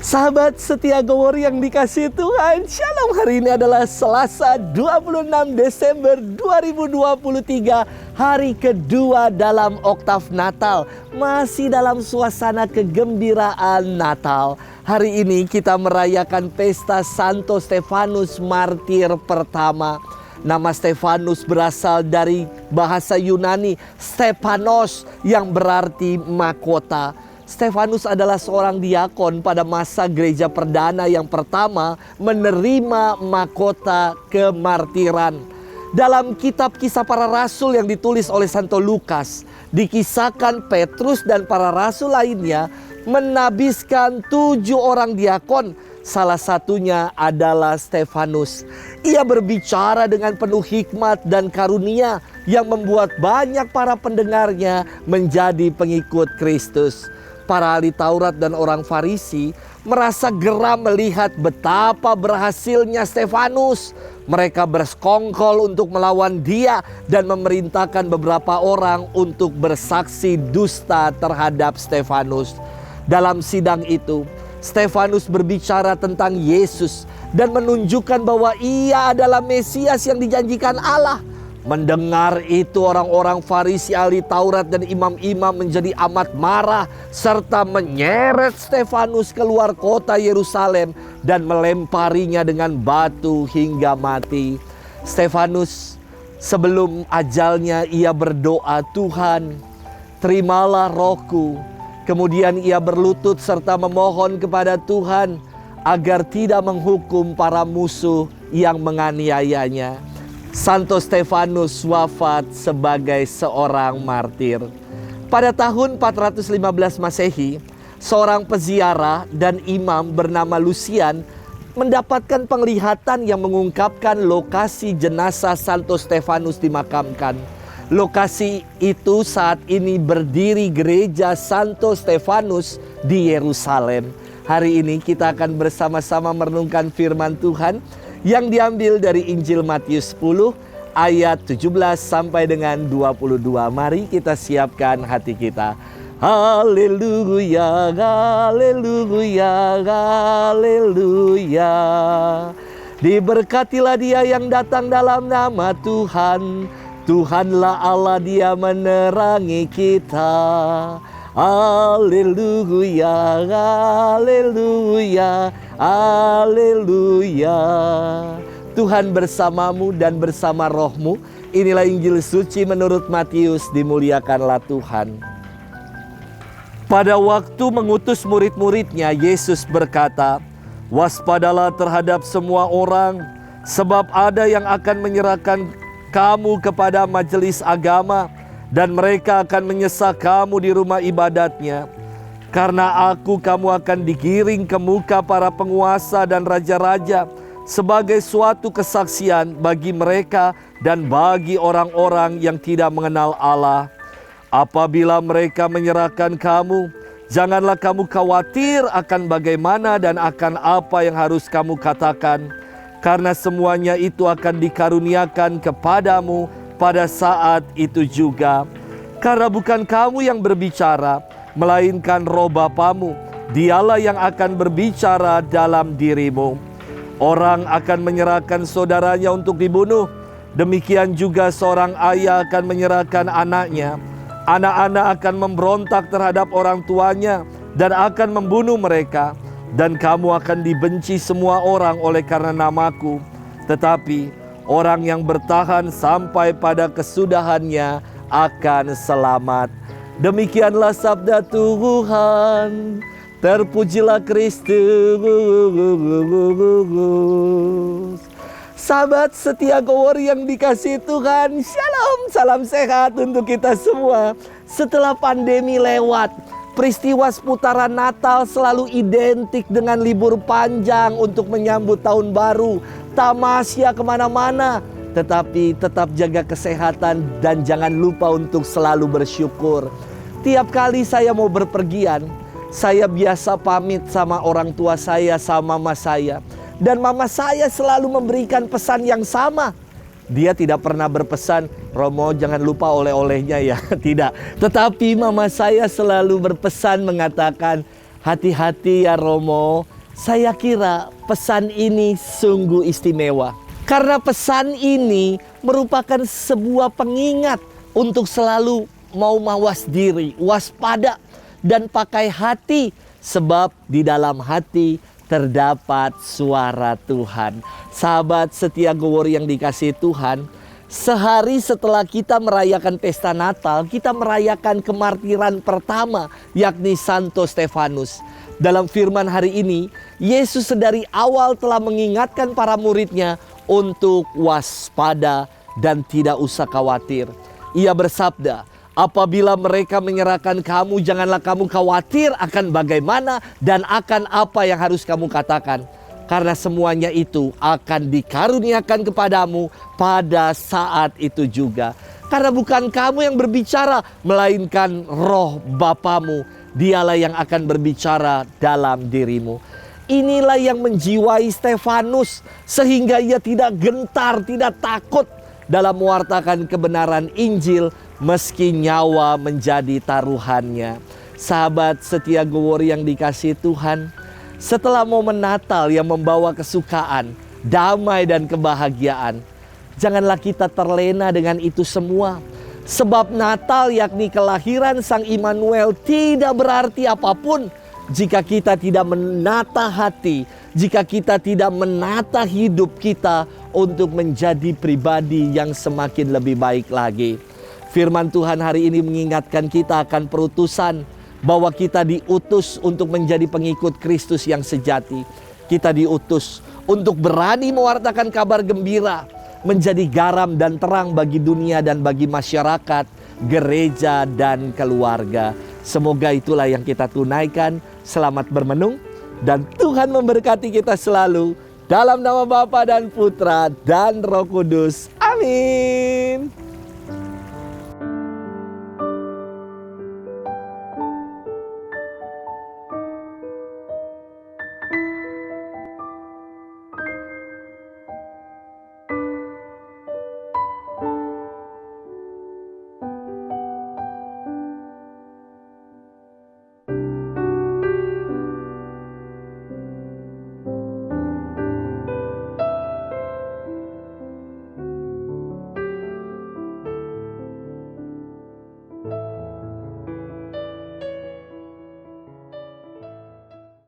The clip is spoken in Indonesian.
Sahabat setia Gowor yang dikasihi Tuhan, Shalom. Hari ini adalah Selasa 26 Desember 2023, hari kedua dalam oktav Natal. Masih dalam suasana kegembiraan Natal. Hari ini kita merayakan pesta Santo Stefanus Martir pertama. Nama Stefanus berasal dari bahasa Yunani Stepanos yang berarti mahkota. Stefanus adalah seorang diakon pada masa gereja perdana yang pertama menerima mahkota kemartiran. Dalam kitab Kisah Para Rasul yang ditulis oleh Santo Lukas, dikisahkan Petrus dan para rasul lainnya menabiskan 7 orang diakon. Salah satunya adalah Stefanus. Ia berbicara dengan penuh hikmat dan karunia yang membuat banyak para pendengarnya menjadi pengikut Kristus. Para ahli Taurat dan orang Farisi merasa geram melihat betapa berhasilnya Stefanus. Mereka bersekongkol untuk melawan dia dan memerintahkan beberapa orang untuk bersaksi dusta terhadap Stefanus. Dalam sidang itu, Stefanus berbicara tentang Yesus dan menunjukkan bahwa ia adalah Mesias yang dijanjikan Allah. Mendengar itu orang-orang Farisi, ahli Taurat dan imam-imam menjadi amat marah serta menyeret Stefanus keluar kota Yerusalem dan melemparinya dengan batu hingga mati. Stefanus sebelum ajalnya ia berdoa, "Tuhan, terimalah rohku." Kemudian ia berlutut serta memohon kepada Tuhan agar tidak menghukum para musuh yang menganiayanya. Santo Stefanus wafat sebagai seorang martir. Pada tahun 415 Masehi, seorang peziarah dan imam bernama Lucian mendapatkan penglihatan yang mengungkapkan lokasi jenazah Santo Stefanus dimakamkan. Lokasi itu saat ini berdiri gereja Santo Stefanus di Yerusalem. Hari ini kita akan bersama-sama merenungkan firman Tuhan yang diambil dari Injil Matius 10 ayat 17 sampai dengan 22. Mari kita siapkan hati kita. Haleluya, haleluya, haleluya. Diberkatilah dia yang datang dalam nama Tuhan. Tuhanlah Allah, dia menerangi kita. Haleluya, haleluya, haleluya. Tuhan bersamamu dan bersama rohmu. Inilah Injil suci menurut Matius, dimuliakanlah Tuhan. Pada waktu mengutus murid-muridnya, Yesus berkata, "Waspadalah terhadap semua orang, sebab ada yang akan menyerahkan kamu kepada majelis agama, dan mereka akan menyesah kamu di rumah ibadatnya. Karena aku, kamu akan digiring ke muka para penguasa dan raja-raja sebagai suatu kesaksian bagi mereka dan bagi orang-orang yang tidak mengenal Allah. Apabila mereka menyerahkan kamu, janganlah kamu khawatir akan bagaimana dan akan apa yang harus kamu katakan, karena semuanya itu akan dikaruniakan kepadamu pada saat itu juga. Karena bukan kamu yang berbicara, melainkan Roh Bapamu. Dialah yang akan berbicara dalam dirimu. Orang akan menyerahkan saudaranya untuk dibunuh. Demikian juga seorang ayah akan menyerahkan anaknya. Anak-anak akan memberontak terhadap orang tuanya dan akan membunuh mereka. Dan kamu akan dibenci semua orang oleh karena namaku. Tetapi orang yang bertahan sampai pada kesudahannya akan selamat." Demikianlah sabda Tuhan. Terpujilah Kristus. Sahabat setia Gowor yang dikasihi Tuhan, Shalom, salam sehat untuk kita semua. Setelah pandemi lewat, peristiwa seputaran Natal selalu identik dengan libur panjang untuk menyambut tahun baru, tamasya kemana-mana. Tetapi tetap jaga kesehatan dan jangan lupa untuk selalu bersyukur. Tiap kali saya mau berpergian, saya biasa pamit sama orang tua saya, sama mama saya. Dan mama saya selalu memberikan pesan yang sama. Dia tidak pernah berpesan, "Romo jangan lupa oleh-olehnya ya." Tidak. Tetapi mama saya selalu berpesan mengatakan, "Hati-hati ya Romo, Saya kira pesan ini sungguh istimewa. Karena pesan ini merupakan sebuah pengingat untuk selalu mau mawas diri, waspada, dan pakai hati. Sebab di dalam hati terdapat suara Tuhan. Sahabat setia Go-Worry yang dikasihi Tuhan, sehari setelah kita merayakan pesta Natal, kita merayakan kemartiran pertama, yakni Santo Stefanus. Dalam firman hari ini, Yesus dari awal telah mengingatkan para muridnya untuk waspada dan tidak usah khawatir. Ia bersabda, apabila mereka menyerahkan kamu, janganlah kamu khawatir akan bagaimana dan akan apa yang harus kamu katakan. Karena semuanya itu akan dikaruniakan kepadamu pada saat itu juga. Karena bukan kamu yang berbicara, melainkan Roh Bapamu. Dialah yang akan berbicara dalam dirimu. Inilah yang menjiwai Stefanus, sehingga ia tidak gentar, tidak takut dalam mewartakan kebenaran Injil, meski nyawa menjadi taruhannya. Sahabat setia Go-Worry yang dikasihi Tuhan, setelah momen Natal yang membawa kesukaan, damai dan kebahagiaan, janganlah kita terlena dengan itu semua. Sebab Natal yakni kelahiran Sang Immanuel tidak berarti apapun jika kita tidak menata hati, jika kita tidak menata hidup kita untuk menjadi pribadi yang semakin lebih baik lagi. Firman Tuhan hari ini mengingatkan kita akan perutusan, bahwa kita diutus untuk menjadi pengikut Kristus yang sejati. Kita diutus untuk berani mewartakan kabar gembira, menjadi garam dan terang bagi dunia dan bagi masyarakat, gereja dan keluarga. Semoga itulah yang kita tunaikan. Selamat bermenung dan Tuhan memberkati kita selalu. Dalam nama Bapa dan Putra dan Roh Kudus. Amin.